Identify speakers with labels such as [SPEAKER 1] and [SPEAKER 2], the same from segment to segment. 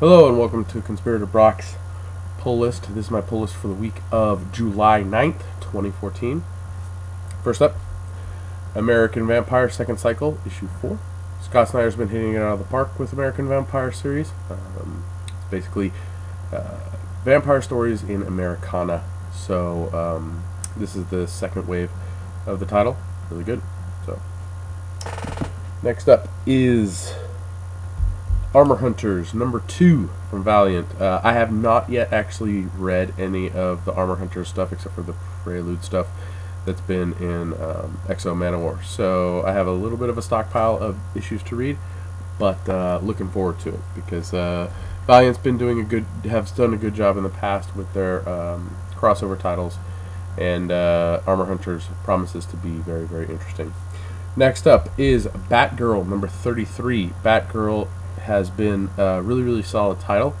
[SPEAKER 1] Hello and welcome to Conspirator Brock's pull list. This is my pull list for the week of July 9th, 2014. First up, American Vampire Second Cycle, Issue 4. Scott Snyder's been hitting it out of the park with American Vampire series. It's basically vampire stories in Americana. So this is the second wave of the title. Really good. So next up is Armor Hunters number 2 from Valiant. I have not yet actually read any of the Armor Hunters stuff except for the Prelude stuff that's been in Exo Manowar. So I have a little bit of a stockpile of issues to read, but looking forward to it because Valiant's been have done a good job in the past with their crossover titles, and Armor Hunters promises to be very, very interesting. Next up is Batgirl number 33. Batgirl has been a really, really solid title.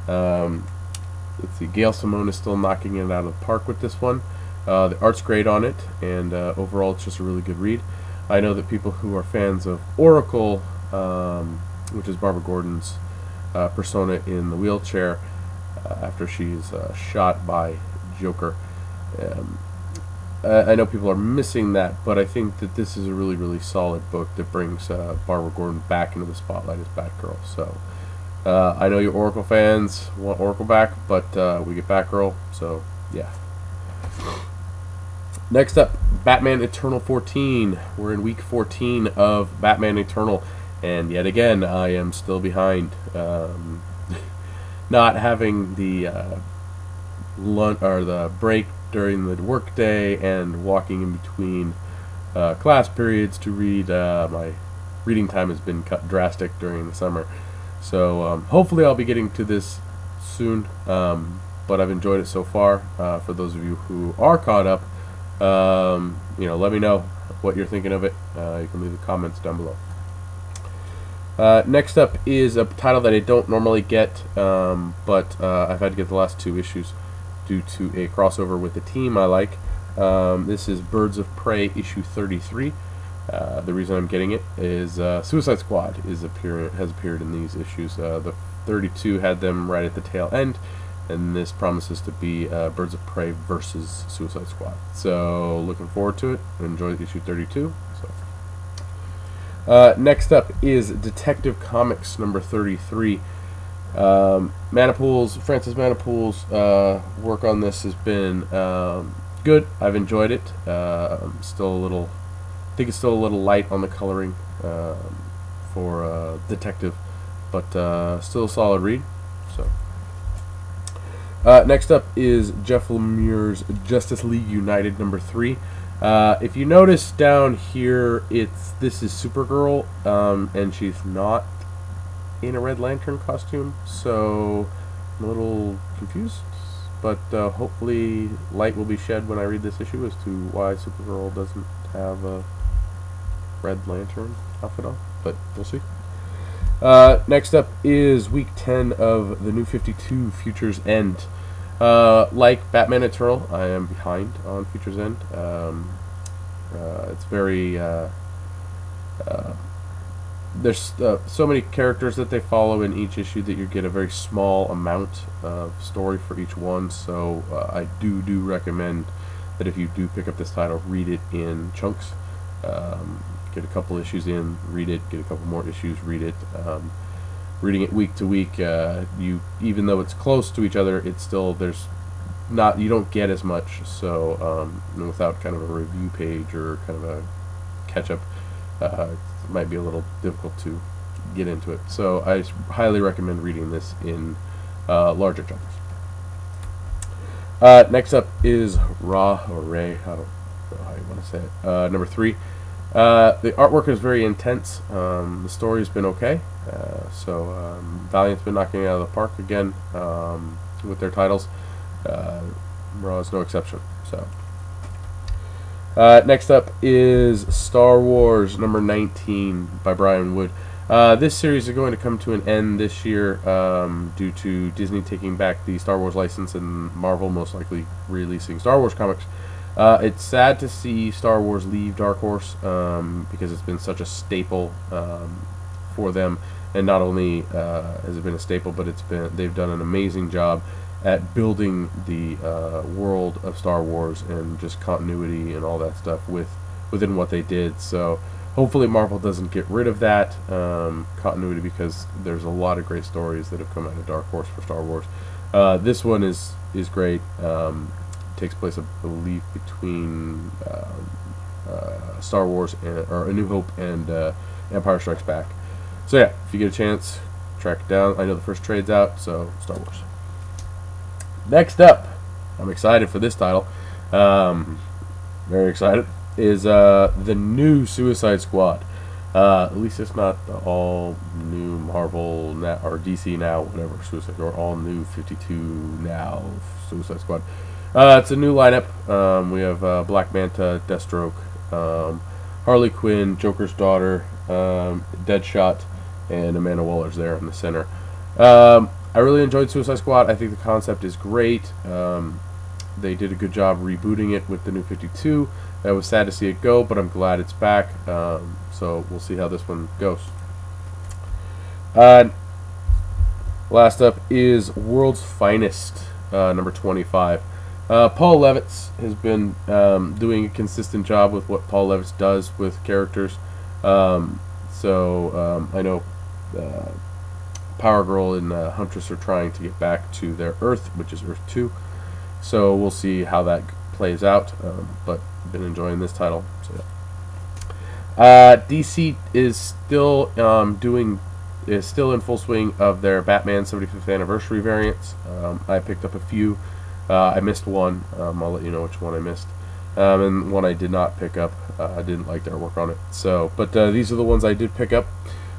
[SPEAKER 1] Let's see, Gail Simone is still knocking it out of the park with this one. The art's great on it, and overall it's just a really good read. I know that people who are fans of Oracle, which is Barbara Gordon's persona in the wheelchair after she's shot by Joker, I know people are missing that, but I think that this is a really, really solid book that brings Barbara Gordon back into the spotlight as Batgirl. So I know you Oracle fans want Oracle back, but we get Batgirl, so yeah. Next up, Batman Eternal 14. We're in week 14 of Batman Eternal, and yet again, I am still behind. Not having the lunch or the break during the workday and walking in between class periods to read. My reading time has been cut drastic during the summer, so hopefully I'll be getting to this soon. But I've enjoyed it so far. For those of you who are caught up, let me know what you're thinking of it. You can leave the comments down below. Next up is a title that I don't normally get, but I've had to get the last 2 issues due to a crossover with the team I like. This is Birds of Prey issue 33. The reason I'm getting it is Suicide Squad has appeared in these issues. The 32 had them right at the tail end, and this promises to be Birds of Prey versus Suicide Squad. So looking forward to it. Enjoy issue 32. Next up is Detective Comics number 33. Francis Manipool's work on this has been good. I've enjoyed it. I think it's still a little light on the coloring for Detective, but still a solid read. So next up is Jeff Lemire's Justice League United number 3. If you notice down here, this is Supergirl, and she's not in a Red Lantern costume, so I'm a little confused, but hopefully light will be shed when I read this issue as to why Supergirl doesn't have a Red Lantern outfit on, but we'll see. Next up is week 10 of the New 52 Futures End. Like Batman Eternal, I am behind on Futures End. It's very there's so many characters that they follow in each issue that you get a very small amount of story for each one. So I do recommend that if you do pick up this title, read it in chunks. Get a couple issues in, read it. Get a couple more issues, read it. Reading it week to week, even though it's close to each other, it's still you don't get as much. So without kind of a review page or kind of a catch up, it might be a little difficult to get into it. So I highly recommend reading this in larger chunks. Next up is Ray. I don't know how you want to say it. Number 3. The artwork is very intense. The story's been okay. So Valiant's been knocking it out of the park again with their titles. Raw is no exception. So next up is Star Wars number 19 by Brian Wood. This series is going to come to an end this year due to Disney taking back the Star Wars license and Marvel most likely releasing Star Wars comics. It's sad to see Star Wars leave Dark Horse because it's been such a staple for them, and not only has it been a staple, but they've done an amazing job at building the world of Star Wars and just continuity and all that stuff within what they did. So hopefully Marvel doesn't get rid of that continuity, because there's a lot of great stories that have come out of Dark Horse for Star Wars. This one is great. Takes place, I believe, between Star Wars or A New Hope and Empire Strikes Back. So yeah, if you get a chance, track it down. I know the first trade's out, so Star Wars. Next up, I'm excited for this title. Very excited. Is the new Suicide Squad. At least it's not the all new Marvel or DC now, whatever, Suicide, or all new 52 now Suicide Squad. It's a new lineup. We have Black Manta, Deathstroke, Harley Quinn, Joker's daughter, Deadshot, and Amanda Waller's there in the center. I really enjoyed Suicide Squad. I think the concept is great. They did a good job rebooting it with the new 52. I was sad to see it go, but I'm glad it's back. So we'll see how this one goes. Last up is World's Finest, number 25. Paul Levitz has been doing a consistent job with what Paul Levitz does with characters. I know Power Girl and Huntress are trying to get back to their Earth, which is Earth 2. So we'll see how that plays out. But been enjoying this title. So yeah. DC is still still in full swing of their Batman 75th anniversary variants. I picked up a few. I missed one. I'll let you know which one I missed. And one I did not pick up. I didn't like their work on it. So, but these are the ones I did pick up.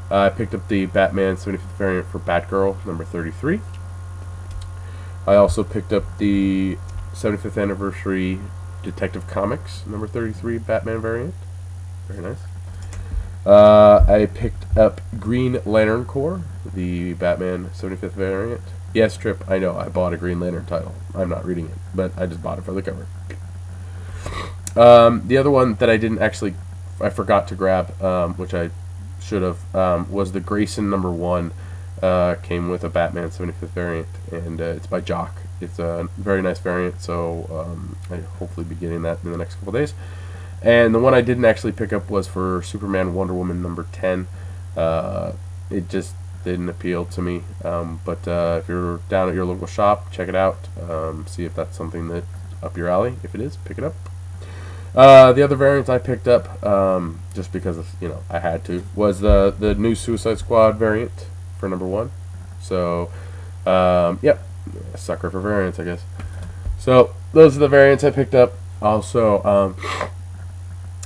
[SPEAKER 1] I picked up the Batman 75th variant for Batgirl, number 33. I also picked up the 75th anniversary Detective Comics, number 33 Batman variant. Very nice. I picked up Green Lantern Corps, the Batman 75th variant. Yes, Trip, I know, I bought a Green Lantern title. I'm not reading it, but I just bought it for the cover. The other one that I forgot to grab, which I should have, was the Grayson number 1. Came with a Batman 75th variant, and it's by Jock. It's a very nice variant, so I hopefully be getting that in the next couple days. And the one I didn't actually pick up was for Superman Wonder Woman number 10. It just didn't appeal to me, but if you're down at your local shop, check it out. See if that's something that's up your alley. If it is, pick it up. The other variant I picked up, just because I had to, was the new Suicide Squad variant for number 1. So, yep, sucker for variants, I guess. So those are the variants I picked up. Also,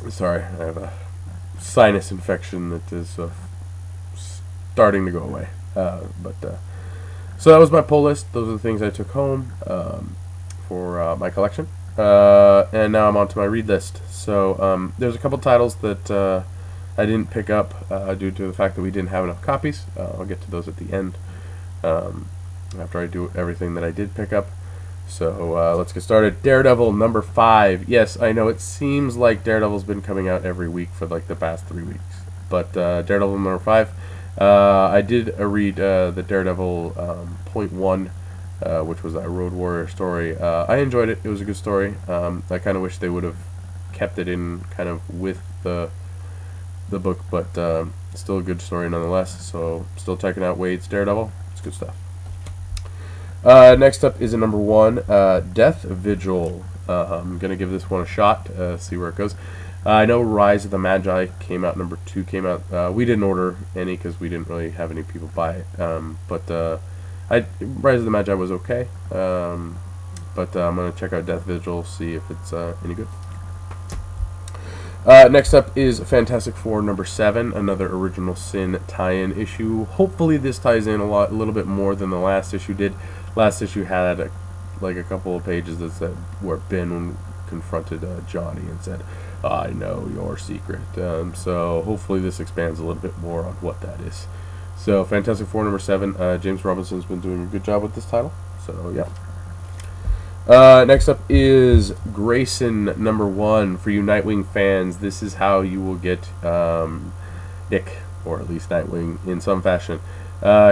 [SPEAKER 1] sorry, I have a sinus infection that is starting to go away. So that was my pull list. Those are the things I took home for my collection. And now I'm on to my read list. So there's a couple titles that I didn't pick up due to the fact that we didn't have enough copies. I'll get to those at the end after I do everything that I did pick up. So let's get started. Daredevil number 5. Yes, I know it seems like Daredevil's been coming out every week for like the past 3 weeks. But Daredevil number 5. I did read the Daredevil Point 1, which was that Road Warrior story. I enjoyed it. It was a good story. I kind of wish they would have kept it in kind of with the book, but still a good story nonetheless. So still checking out Wade's Daredevil. It's good stuff. Next up is a number 1, Death Vigil. I'm gonna give this one a shot, see where it goes. I know Rise of the Magi came out, number 2 came out. We didn't order any because we didn't really have any people buy it. But Rise of the Magi was okay. But I'm gonna check out Death Vigil, see if it's any good. Next up is Fantastic Four number 7, another Original Sin tie-in issue. Hopefully this ties in a little bit more than the last issue did. Last issue had a couple of pages that said where Ben confronted Johnny and said, "I know your secret." So hopefully this expands a little bit more on what that is. So Fantastic Four number 7, James Robinson's been doing a good job with this title. So yeah. Next up is Grayson number 1 for you Nightwing fans. This is how you will get Nick or at least Nightwing in some fashion.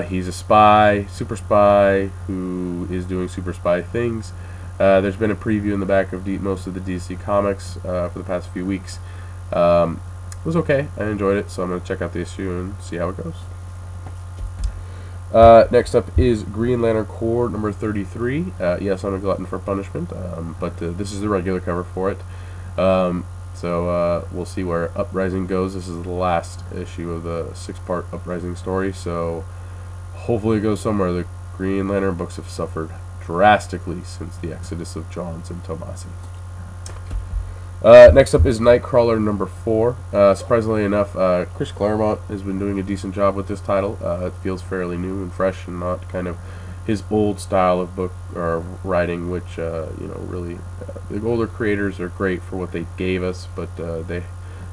[SPEAKER 1] He's a spy, super spy, who is doing super spy things. There's been a preview in the back of most of the DC comics for the past few weeks. It was okay. I enjoyed it, so I'm going to check out the issue and see how it goes. Next up is Green Lantern Corps number 33. Yes, I'm a glutton for punishment, but this is the regular cover for it. So we'll see where Uprising goes. This is the last issue of the 6-part Uprising story, so hopefully it goes somewhere. The Green Lantern books have suffered drastically since the exodus of Johns and Tomasi. Next up is Nightcrawler number 4. Surprisingly enough, Chris Claremont has been doing a decent job with this title. It feels fairly new and fresh, and not kind of his old style of book or writing, which really the older creators are great for what they gave us, but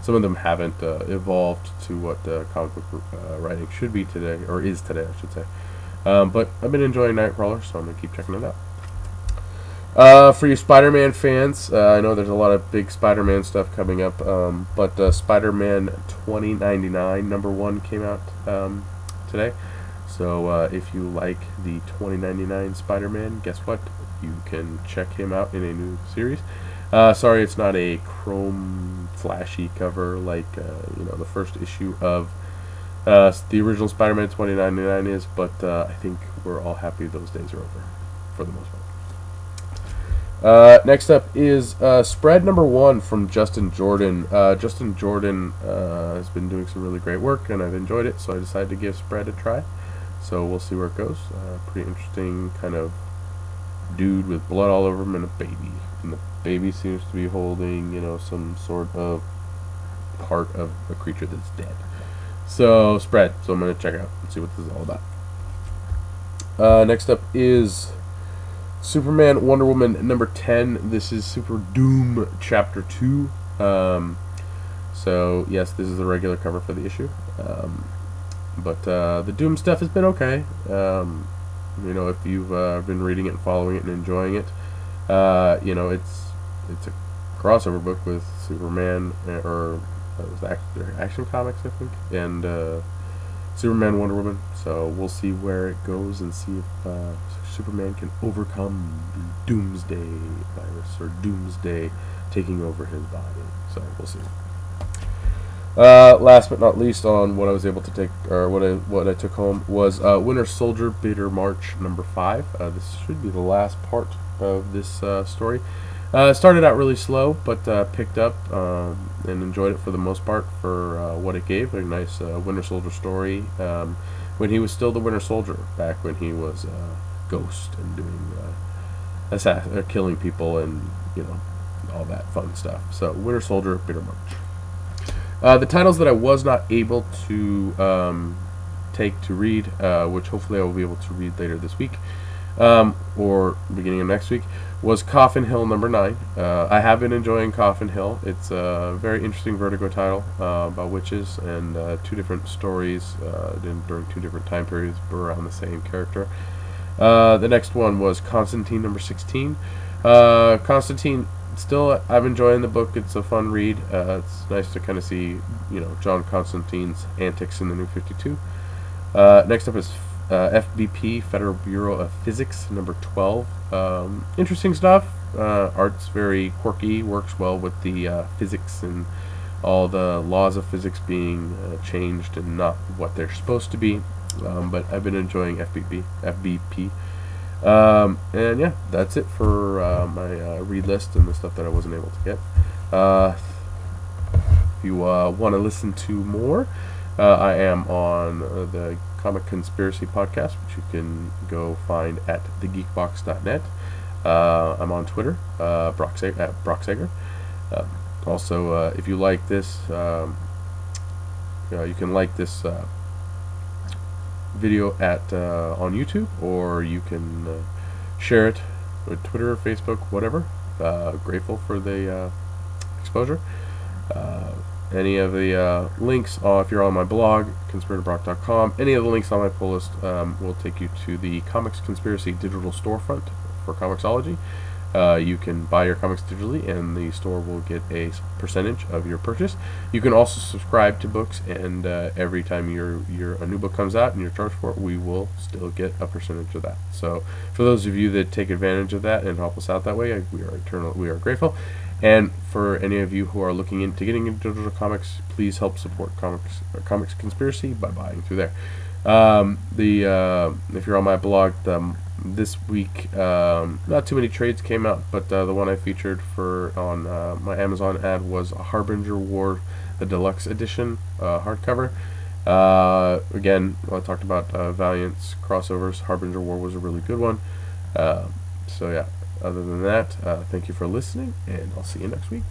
[SPEAKER 1] some of them haven't evolved to what comic book writing should be today, or is today, I should say. But I've been enjoying Nightcrawler, so I'm gonna keep checking it out. For you Spider-Man fans, I know there's a lot of big Spider-Man stuff coming up, but Spider-Man 2099 number 1 came out today. So if you like the 2099 Spider-Man, guess what? You can check him out in a new series. Sorry, it's not a chrome flashy cover like the first issue of the original Spider-Man 2099 is, but I think we're all happy those days are over for the most part. Next up is spread number 1 from Justin Jordan. Justin Jordan has been doing some really great work, and I've enjoyed it, so I decided to give spread a try. So we'll see where it goes. Pretty interesting kind of dude with blood all over him and a baby. And the baby seems to be holding, some sort of part of a creature that's dead. So, spread. So I'm going to check it out and see what this is all about. Next up is Superman Wonder Woman number 10. This is Super Doom Chapter 2. So, yes, this is the regular cover for the issue. But the Doom stuff has been okay. If you've been reading it and following it and enjoying it, it's a crossover book with Superman, or Action Comics, I think, and Superman, Wonder Woman. So we'll see where it goes and see if Superman can overcome the Doomsday virus or Doomsday taking over his body. So we'll see. Last but not least, on what I was able to take, or what I took home, was Winter Soldier Bitter March number 5. This should be the last part of this story. Started out really slow, but picked up and enjoyed it for the most part for what it gave. A nice Winter Soldier story when he was still the Winter Soldier, back when he was Ghost and doing killing people and all that fun stuff. So Winter Soldier Bitter March. The titles that I was not able to take to read, which hopefully I will be able to read later this week, or beginning of next week, was Coffin Hill number 9. I have been enjoying Coffin Hill. It's a very interesting Vertigo title about witches, and 2 different stories during 2 different time periods around the same character. The next one was Constantine number 16. Constantine, still, I'm enjoying the book. It's a fun read. It's nice to kind of see, John Constantine's antics in the New 52. Next up is FBP, Federal Bureau of Physics, number 12. Interesting stuff. Art's very quirky, works well with the physics and all the laws of physics being changed and not what they're supposed to be. But I've been enjoying FBP. And yeah, that's it for my read list and the stuff that I wasn't able to get. If you want to listen to more, I am on the Comic Conspiracy podcast, which you can go find at thegeekbox.net. I'm on Twitter, at Brock Sager. Also, if you like this, you can like this video on YouTube, or you can share it with Twitter, Facebook, whatever. Grateful for the exposure. Any of the links, if you're on my blog, conspiratorbrock.com, any of the links on my pull list will take you to the Comics Conspiracy digital storefront for Comixology. You can buy your comics digitally, and the store will get a percentage of your purchase. You can also subscribe to books, and every time a new book comes out and you're charged for it, we will still get a percentage of that. So, for those of you that take advantage of that and help us out that way, we are grateful. And for any of you who are looking into getting into digital comics, please help support Comics Conspiracy by buying through there. If you're on my blog, this week not too many trades came out, but the one I featured on my Amazon ad was a Harbinger War, the deluxe edition hardcover. Again, I talked about Valiant's crossovers. Harbinger War was a really good one. So yeah, other than that, thank you for listening, and I'll see you next week.